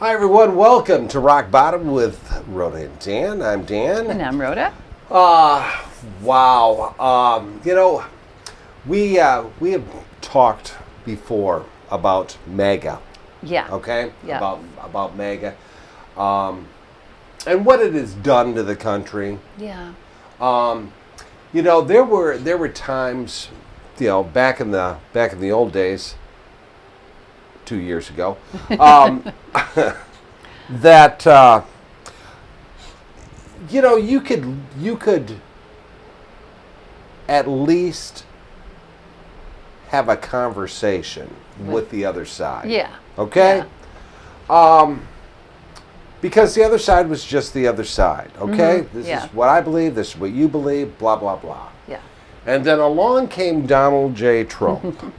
Hi everyone, welcome to Rock Bottom with Rhoda and Dan. I'm Dan. And I'm Rhoda. Wow. We have talked before about MAGA. Yeah. Okay? Yeah. About MAGA. And what it has done to the country. Yeah. There were times, back in the old days, 2 years ago, that you could at least have a conversation with the other side. Yeah. Okay? Yeah. Because the other side was just the other side. Okay? Mm-hmm. This Yeah. is what I believe, this is what you believe, blah, blah, blah. Yeah. And then along came Donald J. Trump.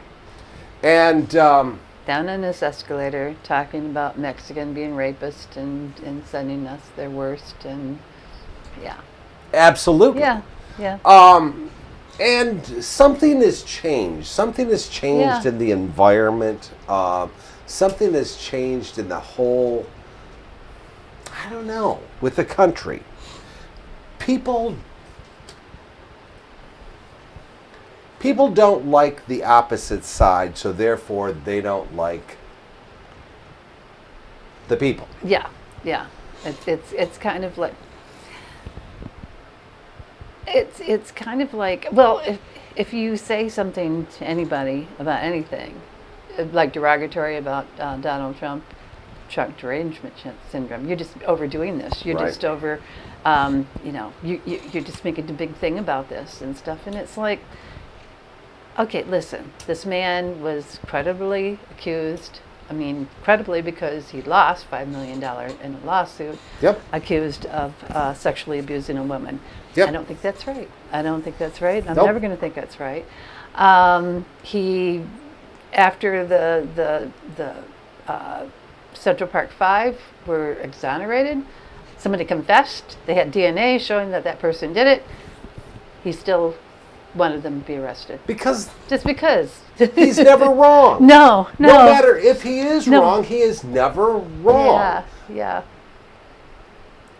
And Down on this escalator, talking about Mexican being rapists and sending us their worst, and yeah. absolutely. Yeah. Yeah. And something has changed. Something has changed in the environment. Something has changed in the whole, I don't know, with the country. People don't like the opposite side, so therefore they don't like the people. Yeah. Yeah. It's kind of like it's kind of like, well, if you say something to anybody about anything, like derogatory about Donald Trump, truck derangement syndrome, you're just overdoing this. You're Right. just over, you're just making a big thing about this and stuff, and it's like, okay, listen, this man was credibly accused. I mean, credibly because he lost $5 million in a lawsuit, Yep. accused of sexually abusing a woman. Yep. I don't think that's right. I'm Nope. never going to think that's right. He, after the Central Park Five were exonerated, somebody confessed. They had DNA showing that person did it. He still wanted them to be arrested. Just because. He's never wrong. No. No matter if he is wrong, he is never wrong. Yeah.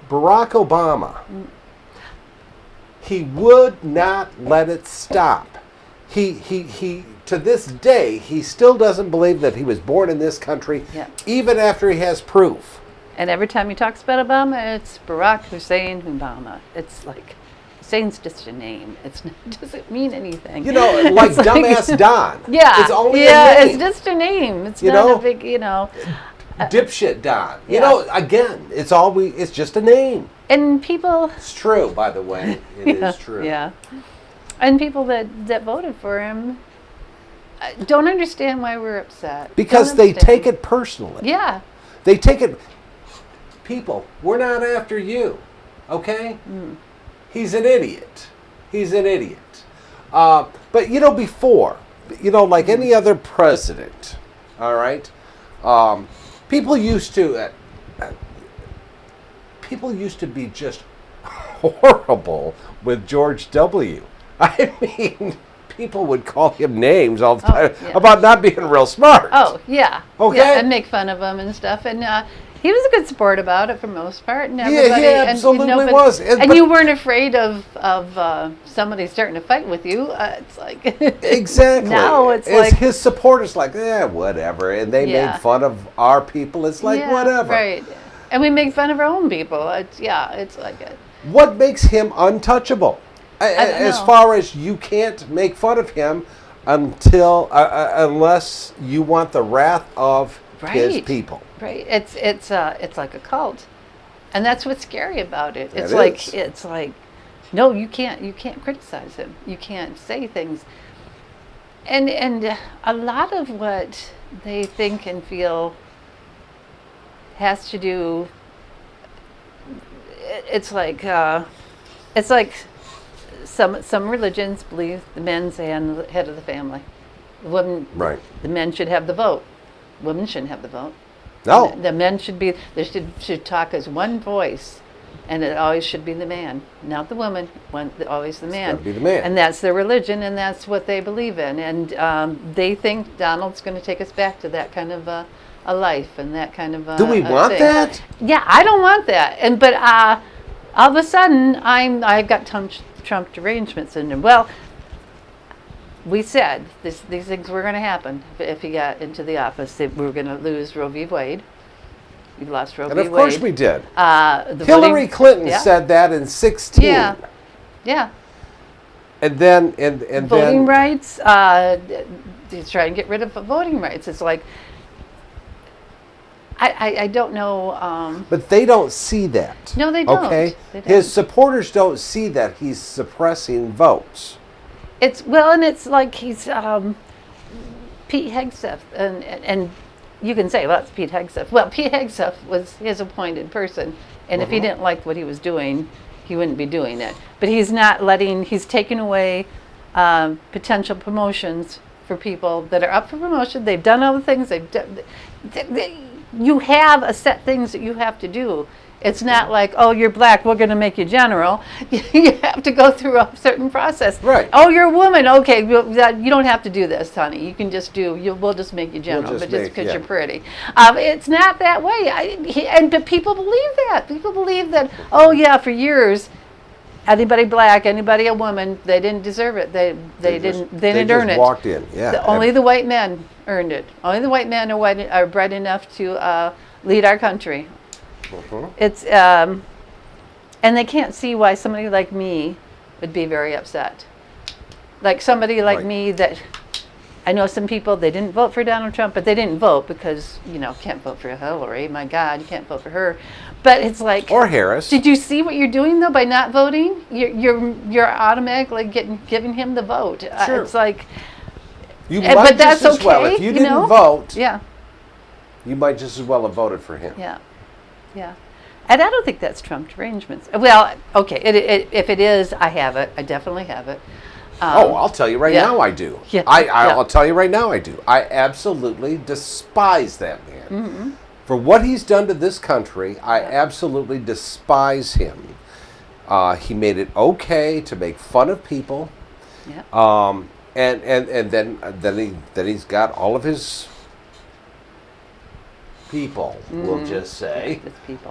Barack Obama, he would not let it stop. He to this day, he still doesn't believe that he was born in this country, even after he has proof. And every time he talks about Obama, it's Barack Hussein Obama. It's like, Hussein's just a name. It doesn't mean anything. Like dumbass Don. Yeah. It's only a name. It's just a name. It's not a big, Dipshit Don. Yeah. Again, it's just a name. And people. It's true, by the way. It is true. Yeah. And people that voted for him don't understand why we're upset. Because they take it personally. Yeah. They take it. People, we're not after you. Okay? He's an idiot. But before, like any other president, all right, people used to be just horrible with George W. I mean, people would call him names all the time about not being real smart. Oh, yeah. Okay? Yeah, and make fun of him and stuff. And he was a good sport about it for the most part. And everybody, he absolutely was. And you weren't afraid of somebody starting to fight with you. It's like... Exactly. Now it's like... His supporters like, whatever. And they made fun of our people. It's like, whatever. Right. And we make fun of our own people. It's like... What makes him untouchable? As far as you can't make fun of him unless you want the wrath of his people. Right. It's like a cult, and that's what's scary about it. It's like, no, you can't criticize him. You can't say things. And a lot of what they think and feel has to do. It's like some religions believe the men's the head of the family. The women, right. The men should have the vote. Women shouldn't have the vote. No. The men should talk as one voice, and it always should be the man, not the woman. Always the man. It's gotta be the man. And that's their religion, and that's what they believe in. And they think Donald's going to take us back to that kind of a life and that kind of Do we want thing. that? Yeah, I don't want that. But all of a sudden, I've got Trump derangement syndrome. Well, we said these things were going to happen if he got into the office. That we were going to lose Roe v. Wade. We lost Roe v. Wade. And of course we did. Hillary Clinton said that in 2016. Yeah, yeah. And then voting rights. He's trying to get rid of voting rights. It's like I don't know. But they don't see that. No, they don't. Okay, they don't. His supporters don't see that he's suppressing votes. It's like he's Pete Hegseth, and you can say, well, it's Pete Hegseth. Well, Pete Hegseth was his appointed person, and if he didn't like what he was doing, he wouldn't be doing it. But he's taking away potential promotions for people that are up for promotion. They've done all the things you have a set things that you have to do. It's not like, oh, you're black, we're going to make you general. You have to go through a certain process. Right. Oh, you're a woman. Okay, you don't have to do this, honey. You can just we'll just make you general, but just because you're pretty. It's not that way. But people believe that. People believe that, oh, yeah, for years, anybody black, anybody a woman, they didn't deserve it. They didn't earn it. Walked in, yeah. Only the white men earned it. Only the white men are bright enough to lead our country. It's and they can't see why somebody like me would be very upset. Like somebody like me that I know some people, they didn't vote for Donald Trump, but they didn't vote because, can't vote for Hillary. My God, you can't vote for her. But it's like, or Harris. Did you see what you're doing though by not voting? You're automatically giving him the vote. Sure. It's like, but that's just okay. Well, if you didn't vote, yeah, you might just as well have voted for him. Yeah. Yeah, and I don't think that's Trump derangements. Well, okay, if it is, I have it. I definitely have it. I'll tell you right now I do. Yeah. I'll tell you right now I do. I absolutely despise that man. Mm-hmm. For what he's done to this country, I absolutely despise him. He made it okay to make fun of people. Yeah. And then he's got all of his people, we'll just say,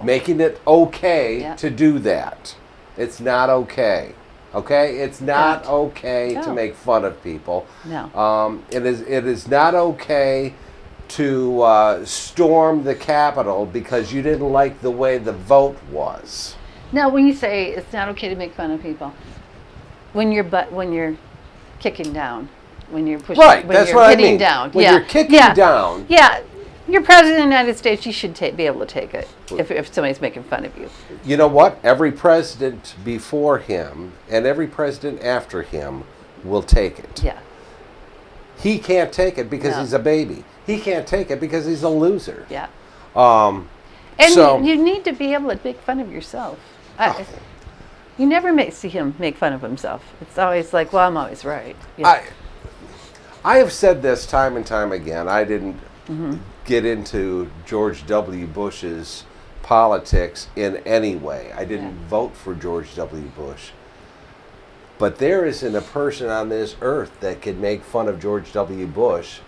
making it okay to do that. It's not okay. Okay? It's not okay to make fun of people. No. It is not okay to storm the Capitol because you didn't like the way the vote was. Now, when you say it's not okay to make fun of people, when you're kicking down, when you're pushing, right, when that's you're what hitting I mean. down, when you're kicking down. Yeah. You're president of the United States, you should be able to take it if somebody's making fun of you. You know what? Every president before him and every president after him will take it. Yeah. He can't take it because he's a baby. He can't take it because he's a loser. Yeah. And you need to be able to make fun of yourself. You never see him make fun of himself. It's always like, well, I'm always right. Yeah. I have said this time and time again. I didn't get into George W. Bush's politics in any way. I didn't vote for George W. Bush. But there isn't a person on this earth that could make fun of George W. Bush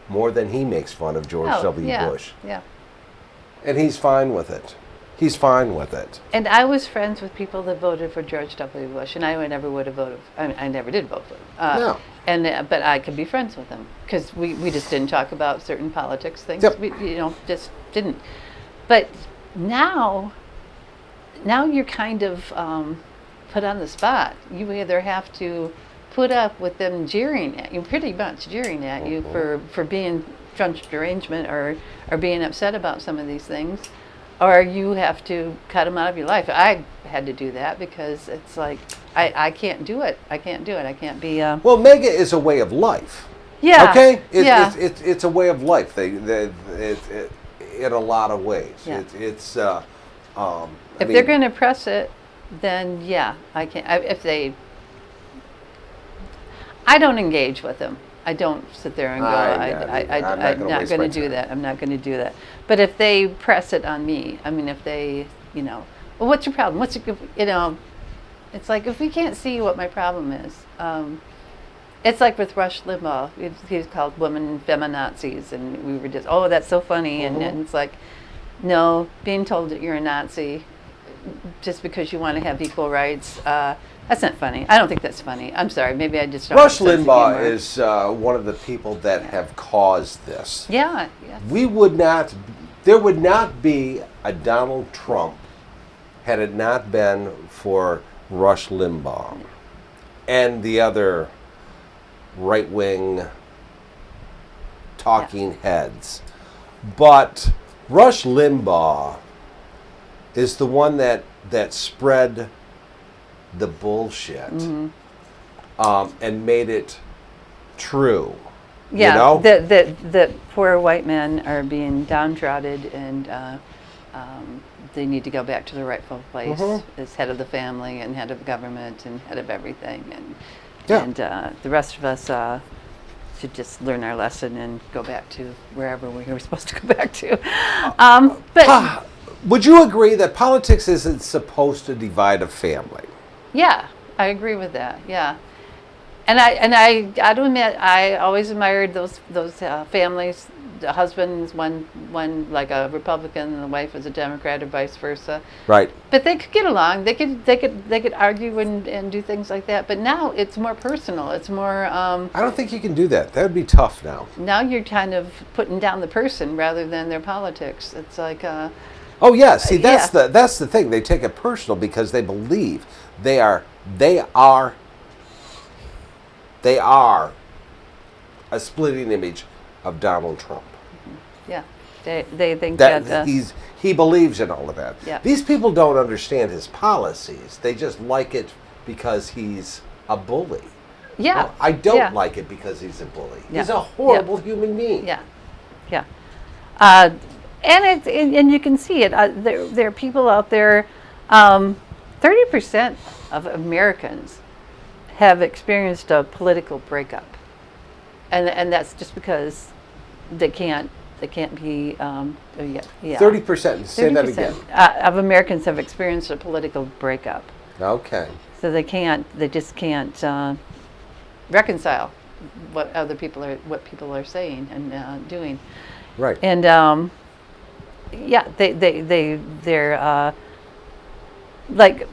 more than he makes fun of George W. Bush. Yeah. And he's fine with it. He's fine with it. And I was friends with people that voted for George W. Bush, and I never would have voted. I never did vote for him. No. But I could be friends with him because we just didn't talk about certain politics things. Yep. We just didn't. But now you're kind of put on the spot. You either have to put up with them jeering at you, pretty much jeering at you for being Trump's derangement or being upset about some of these things, or you have to cut them out of your life. I had to do that because it's like I can't do it. I can't do it. I can't be. Well, MAGA is a way of life. Yeah. Okay. Yeah. It's a way of life. In a lot of ways. Yeah. If they're going to press it, then yeah, I can't. I don't engage with them. I don't sit there and go, I'm not going to do that. I'm not going to do that. But if they press it on me, I mean, if they, well, what's your problem? It's like, if we can't see what my problem is, It's like with Rush Limbaugh. He's called women feminazis, and we were just, oh, that's so funny. And it's like, no, being told that you're a Nazi just because you want to have equal rights, that's not funny. I don't think that's funny. I'm sorry. Maybe I just don't. Rush Limbaugh is one of the people that have caused this. Yeah. There would not be a Donald Trump had it not been for Rush Limbaugh and the other right-wing talking heads. But Rush Limbaugh is the one that spread the bullshit and made it true. Yeah, you know? that poor white men are being downtrodden, and they need to go back to their rightful place as head of the family and head of government and head of everything. And the rest of us should just learn our lesson and go back to wherever we were supposed to go back to. But would you agree that politics isn't supposed to divide a family? Yeah, I agree with that. Yeah, and I got to admit, I always admired those families. The husband's one like a Republican and the wife was a Democrat, or vice versa. Right. But they could get along. They could argue and do things like that. But now it's more personal. It's more. I don't think you can do that. That would be tough now. Now you're kind of putting down the person rather than their politics. It's like. Oh yeah. See, that's the thing. They take it personal because they believe they are a splitting image of Donald Trump. Yeah, they think that he believes in all of that. Yeah. These people don't understand his policies. They just like it because he's a bully. Yeah. Well, I don't like it because he's a bully. Yeah. He's a horrible human being. Yeah. Yeah. And you can see it. There are people out there. 30% of Americans have experienced a political breakup, and that's just because they can't be. 30%. Say that again. Of Americans have experienced a political breakup. Okay. So they just can't reconcile what people are saying and doing. Right. And they're like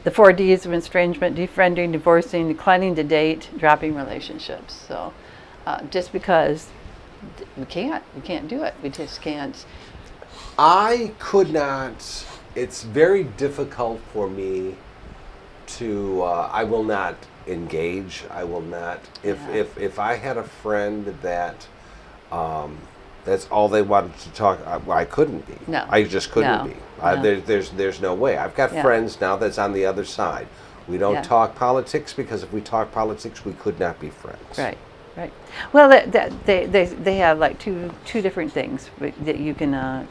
the 4 Ds of estrangement: defriending, divorcing, declining to date, dropping relationships. So just because we can't do it. We just can't. I could not. It's very difficult for me to. I will not engage. I will not. If I had a friend that. That's all they wanted to talk. I couldn't be. No. I just couldn't be. No. There's no way. I've got friends now that's on the other side. We don't talk politics because if we talk politics, we could not be friends. Right. Right. Well, they have like two different things that you can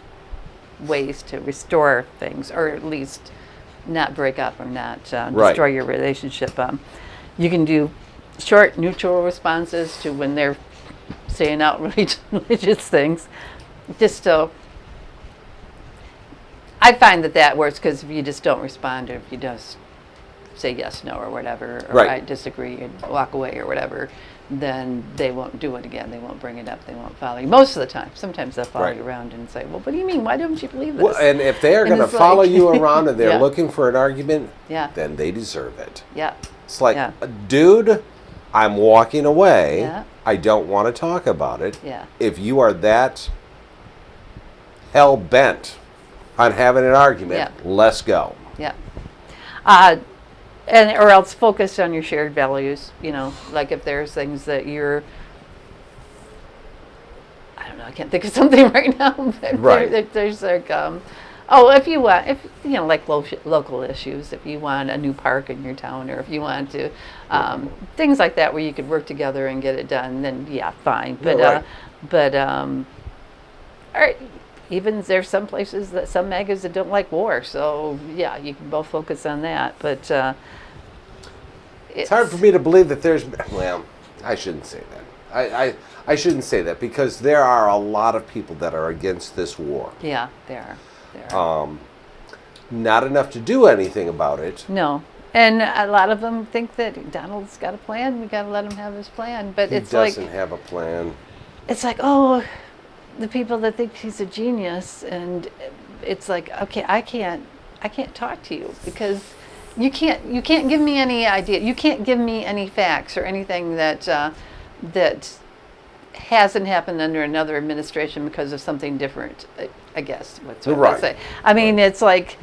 ways to restore things, or at least not break up or not destroy your relationship. You can do short, neutral responses to when they're saying outrageous things. Just so I find that works, because if you just don't respond, or if you just say yes, no, or whatever, or I disagree and walk away or whatever, then they won't do it again. They won't bring it up. They won't follow you. Most of the time. Sometimes they'll follow you around and say, well, what do you mean? Why don't you believe this? Well, and if they're going to follow you around and they're looking for an argument, then they deserve it. Yeah. It's like, dude, I'm walking away. Yeah. I don't want to talk about it. Yeah. If you are that hell-bent on having an argument, let's go. Yeah. Or else focus on your shared values. You know, like if there's things that you're, I don't know, I can't think of something right now. But there's like, if you like local issues, if you want a new park in your town, or if you want to, things like that where you could work together and get it done, then fine. But even there's some places some MAGAs that don't like war, so you can both focus on that. But it's hard for me to believe that there's. Well, I shouldn't say that. I shouldn't say that, because there are a lot of people that are against this war. Yeah, there are. Not enough to do anything about it. No. And a lot of them think that Donald's got a plan. We got to let him have his plan. But it's like he doesn't have a plan. It's like, oh, the people that think he's a genius, and it's like, okay, I can't talk to you because you can't give me any idea. You can't give me any facts or anything that that hasn't happened under another administration because of something different. I guess what's what I say. I mean, it's like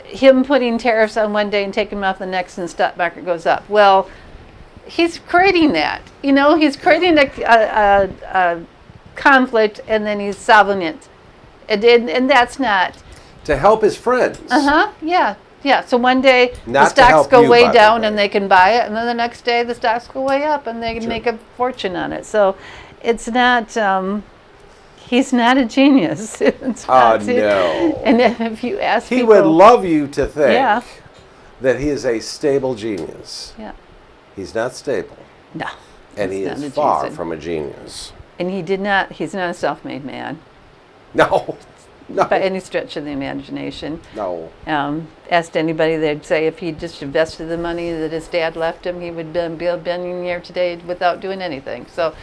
him putting tariffs on one day and taking them off the next, and the stock market goes up. Well, he's creating that. He's creating a conflict, and then he's solving it, and that's not to help his friends. Yeah. So one day the stocks go way down and they can buy it, and then the next day the stocks go way up and they can make a fortune on it. So it's not. He's not a genius. No. And if you ask he would love you to think that he is a stable genius. Yeah. He's not stable. No. And he is far from a genius. And he's not a self-made man. No. By any stretch of the imagination. No. Asked anybody, they'd say if he just invested the money that his dad left him, he would be a billionaire today without doing anything. So,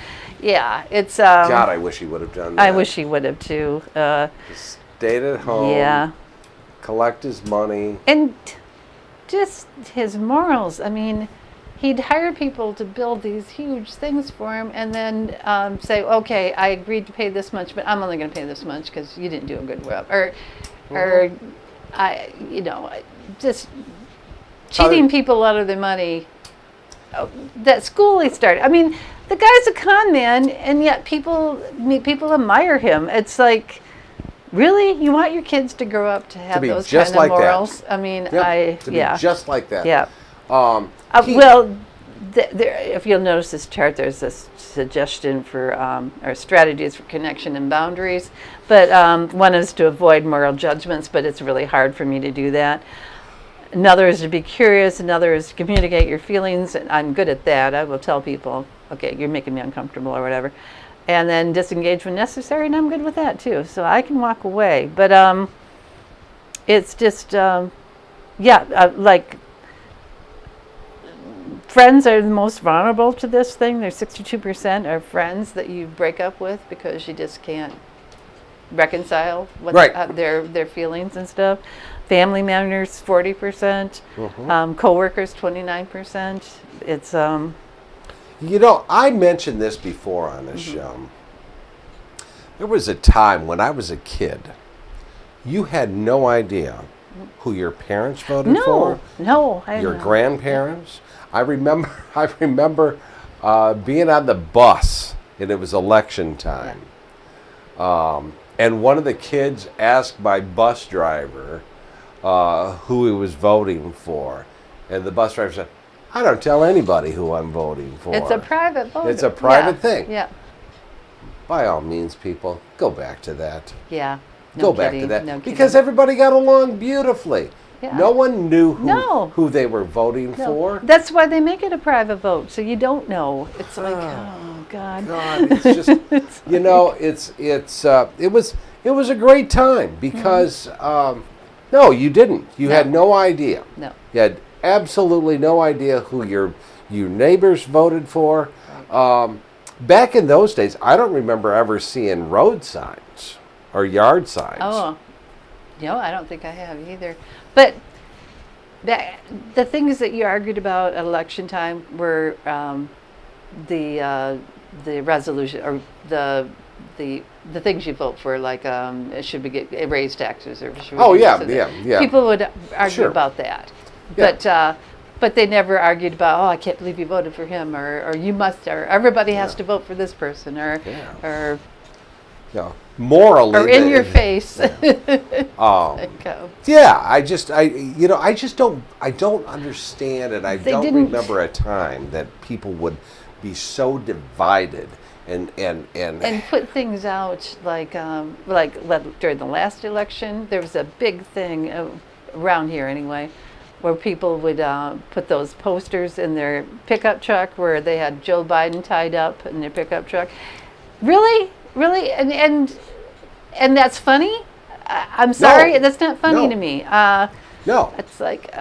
yeah, it's... God, I wish he would have done that. I wish he would have, too. Stayed at home. Yeah. Collect his money. And just his morals. I mean, he'd hire people to build these huge things for him and then say, okay, I agreed to pay this much, but I'm only going to pay this much because you didn't do a good job. Or just cheating people out of their money. That school he started. I mean, the guy's a con man, and yet people admire him. It's like, really? You want your kids to grow up to have those kind of morals? That. I mean, be just like that. Yeah. If you'll notice this chart, there's this suggestion for or strategies for connection and boundaries. But one is to avoid moral judgments, but it's really hard for me to do that. Another is to be curious. Another is to communicate your feelings. And I'm good at that. I will tell people, okay, you're making me uncomfortable or whatever. And then disengage when necessary, and I'm good with that too. So I can walk away. But it's just, like, friends are the most vulnerable to this thing. There's 62% are friends that you break up with because you just can't reconcile their feelings and stuff. Family members, 40%. Coworkers, 29%. It's I mentioned this before on this show. There was a time when I was a kid, you had no idea who your parents voted for. No, your grandparents. I remember being on the bus, and it was election time. And one of the kids asked my bus driver who he was voting for, and the bus driver said, I don't tell anybody who I'm voting for. It's a private vote. It's a private thing. Yeah. By all means, people, go back to that. Yeah. Go back to that. Because everybody got along beautifully. Yeah. No one knew who they were voting for. That's why they make it a private vote, so you don't know. It's like, oh God. It's just, it was a great time because no, you didn't. You had no idea. No. You had absolutely no idea who your neighbors voted for. Back in those days, I don't remember ever seeing road signs or yard signs. Oh, no, I don't think I have either. But the things that you argued about at election time were the resolution or the things you vote for, like should we get raise taxes or should we yeah. People would argue about that, but they never argued about, oh, I can't believe you voted for him, or you must, or everybody has to vote for this person, or morally, or in your face. I don't understand, and I don't remember a time that people would be so divided and put things out like during the last election. There was a big thing around here anyway, where people would put those posters in their pickup truck where they had Joe Biden tied up in their pickup truck. Really, and that's funny. I'm sorry, that's not funny to me. No. It's like,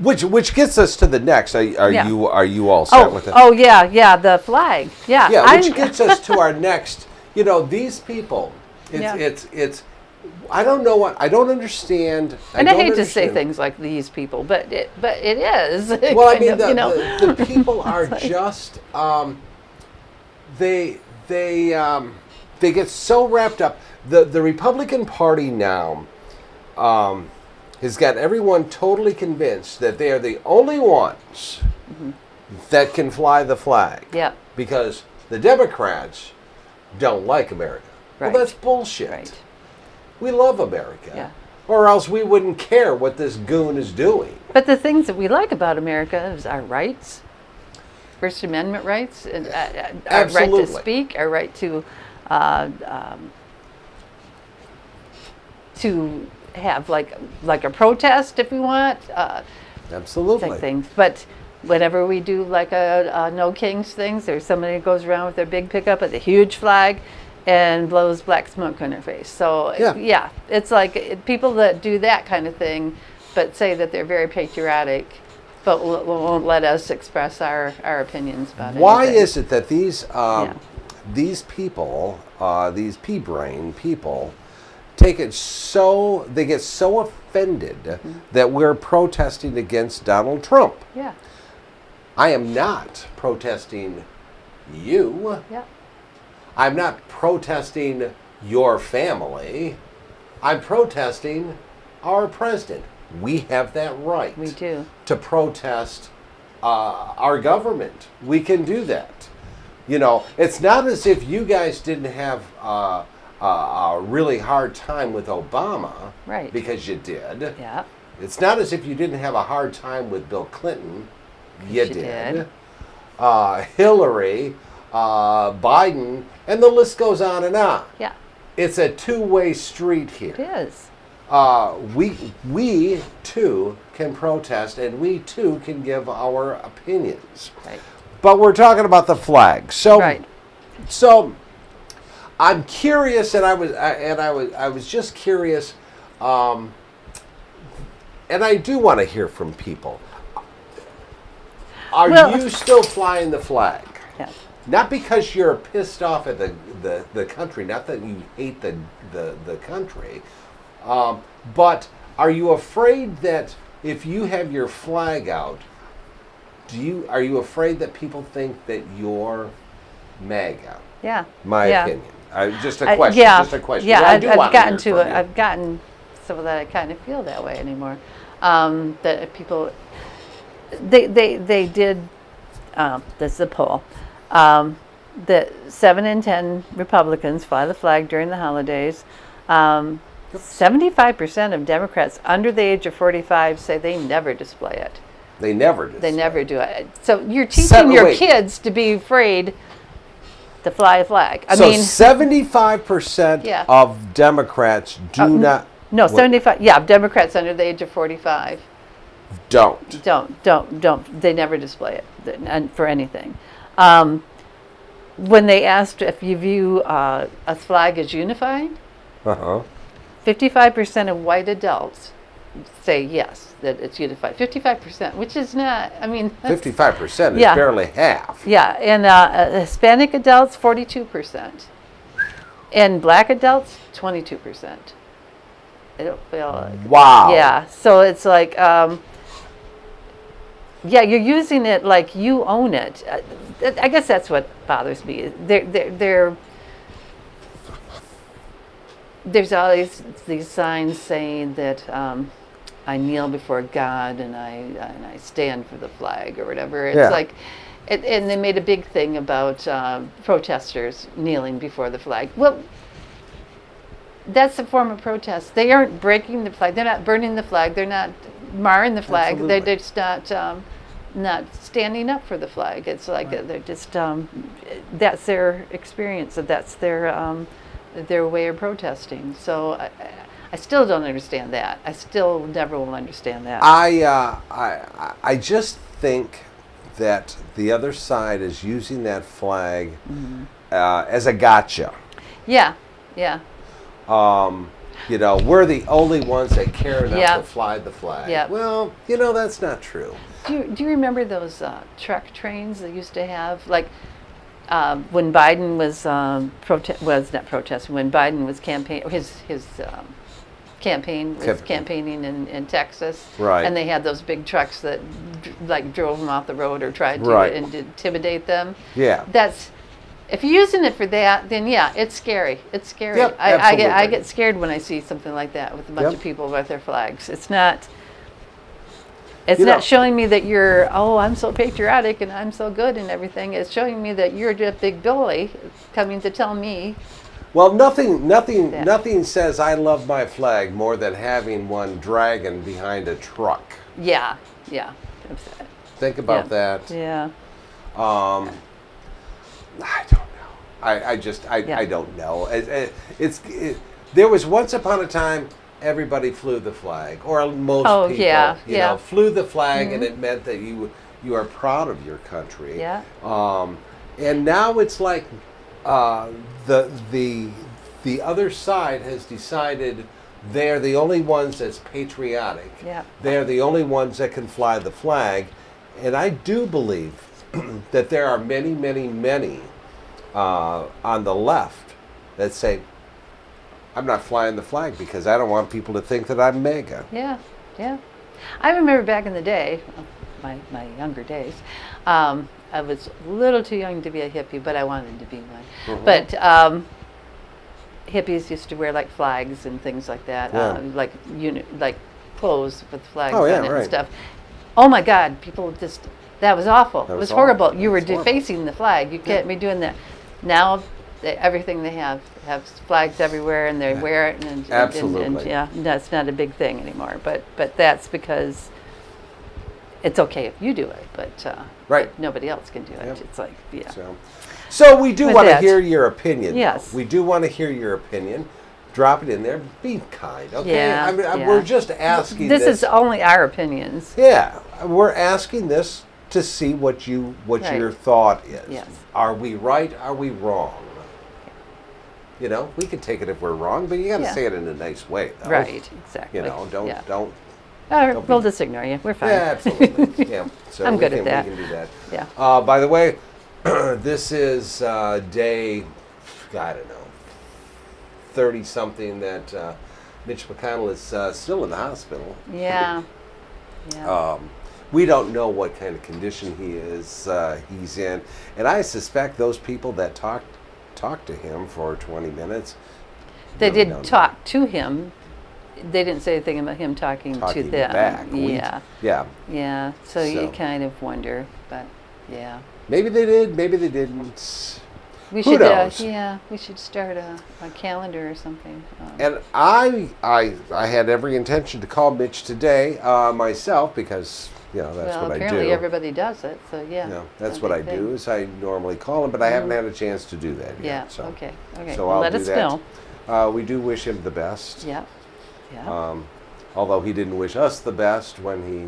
Which gets us to the next. Are you all set with it? Oh yeah, the flag. Yeah. Yeah, which gets us to our next. These people. It's. I don't know what I don't understand. And I hate to say things like these people, but it is. Well, I mean, the people are just. They get so wrapped up. The Republican Party now has got everyone totally convinced that they are the only ones that can fly the flag. Yeah. Because the Democrats don't like America. Right. Well, that's bullshit. Right. We love America. Yeah. Or else we wouldn't care what this goon is doing. But the things that we like about America is our rights. First Amendment rights, and our right to speak, our right to have like a protest if we want. Absolutely. Type things. But whenever we do like a No Kings things, there's somebody who goes around with their big pickup with a huge flag and blows black smoke on their face. So yeah it's like people that do that kind of thing, but say that they're very patriotic, but won't let us express our opinions about it. Why is it that these people, these pea-brain people, they get so offended that we're protesting against Donald Trump? Yeah. I am not protesting you. Yeah. I'm not protesting your family. I'm protesting our president. We have that right. We do. To protest our government. We can do that. It's not as if you guys didn't have a really hard time with Obama. Right. Because you did. Yeah. It's not as if you didn't have a hard time with Bill Clinton. You did. Hillary, Biden, and the list goes on and on. Yeah. It's a two-way street here. It is. We too can protest, and we too can give our opinions. Right. But we're talking about the flag. So, right. So I'm curious, and I was just curious, and I do want to hear from people. Are you still flying the flag? Yeah. Not because you're pissed off at the country, not that you hate the country, but are you afraid that if you have your flag out, are you afraid that people think that you're MAGA? Yeah. My opinion. Just a question. Just a question. Yeah, I've gotten to it. I've gotten so that I kind of feel that way anymore. That people, they did. This is a poll. That 7 in 10 Republicans fly the flag during the holidays. 75% of Democrats under the age of 45 say they never display it. They never do. They never do it. So you're teaching your kids to be afraid to fly a flag. I mean, 75% of Democrats do not. No, 75. Yeah, Democrats under the age of 45 don't. They never display it for anything. When they asked if you view a flag as unifying, 55% of white adults say yes, that it's unified. 55%, which is not, 55% is barely half. Yeah, and Hispanic adults, 42%. And black adults, 22%. I don't feel like... Wow. Yeah, so it's like, you're using it like you own it. I guess that's what bothers me. There's always these signs saying that I kneel before God and I stand for the flag or whatever. It's like, and they made a big thing about protesters kneeling before the flag. Well, that's a form of protest. They aren't breaking the flag. They're not burning the flag. They're not marring the flag. Absolutely. They're just not standing up for the flag. It's like they're just that's their experience. That's their way of protesting. So I still don't understand that. I still never will understand that. I just think that the other side is using that flag as a gotcha. Yeah. You know, we're the only ones that care enough Yep. to fly the flag. Yep. Well, you know, that's not true. Do you remember those truck trains they used to have? Like when Biden was was not protesting. When Biden was campaign was campaigning in Texas, right? And they had those big trucks that like drove them off the road or tried to right. intimidate them. Yeah. That's if you're using it for that, then yeah, it's scary. It's scary. Yep, I get scared when I see something like that with a bunch yep. of people with their flags. It's not. It's not showing me that you're, I'm so patriotic and I'm so good and everything. It's showing me that you're just big bully coming to tell me. Well, nothing says I love my flag more than having one dragging behind a truck. Yeah. Think about that. Yeah. I don't know. I don't know. There was once upon a time everybody flew the flag, or most people, you know, flew the flag, and it meant that you are proud of your country. Yeah. And now it's like the other side has decided they're the only ones that's patriotic. Yeah. They're the only ones that can fly the flag, and I do believe that there are many, many, many on the left that say, I'm not flying the flag because I don't want people to think that I'm MAGA. Yeah. I remember back in the day, my younger days, I was a little too young to be a hippie, but I wanted to be one. Mm-hmm. But hippies used to wear like flags and things like that, like clothes with flags on it and stuff. Oh my God, people that was awful. It was horrible. You were defacing the flag. You can't be doing that. Now, everything they have flags everywhere, and they wear it, and absolutely, and that's not a big thing anymore. But that's because it's okay if you do it, but nobody else can do it. Yep. It's like So we do want to hear your opinion. Yes, we do want to hear your opinion. Drop it in there. Be kind, okay? Yeah, we're just asking. This is only our opinions. Yeah, we're asking this to see what your thought is. Yes. Are we right? Are we wrong? You know, we can take it if we're wrong, but you got to say it in a nice way, though. Right, exactly. You know, don't we'll just ignore you. We're fine. Yeah, absolutely. Yeah, so I'm good at that. We can do that. Yeah. By the way, this is day, I don't know, 30-something that Mitch McConnell is still in the hospital. Yeah. We don't know what kind of condition he's in, and I suspect those people that talked to him for 20 minutes. They did talk to him. They didn't say anything about him talking to them. Back. Yeah. So you kind of wonder, but yeah. Maybe they did. Maybe they didn't. Who knows? We should start a calendar or something. And I had every intention to call Mitch today myself because that's what I do. Apparently everybody does it, so yeah. That's what I do. Is I normally call him, but I haven't had a chance to do that yet. Yeah. So, okay. So well, I'll let do us that. know. We do wish him the best. Yeah. Although he didn't wish us the best when he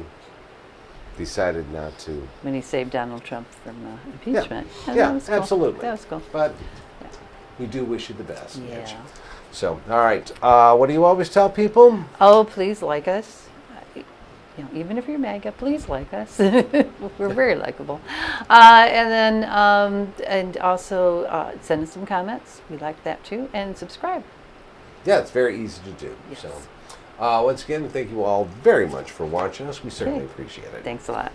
decided not to. When he saved Donald Trump from impeachment. Yeah, that was cool. Absolutely. That was cool. But we do wish you the best, Mitch. Yeah. So, all right. What do you always tell people? Oh, please like us. Even if you're MAGA, please like us. We're very likable. And then, and also send us some comments. We like that too. And subscribe. Yeah, it's very easy to do. Yes. So, once again, thank you all very much for watching us. We certainly appreciate it. Thanks a lot.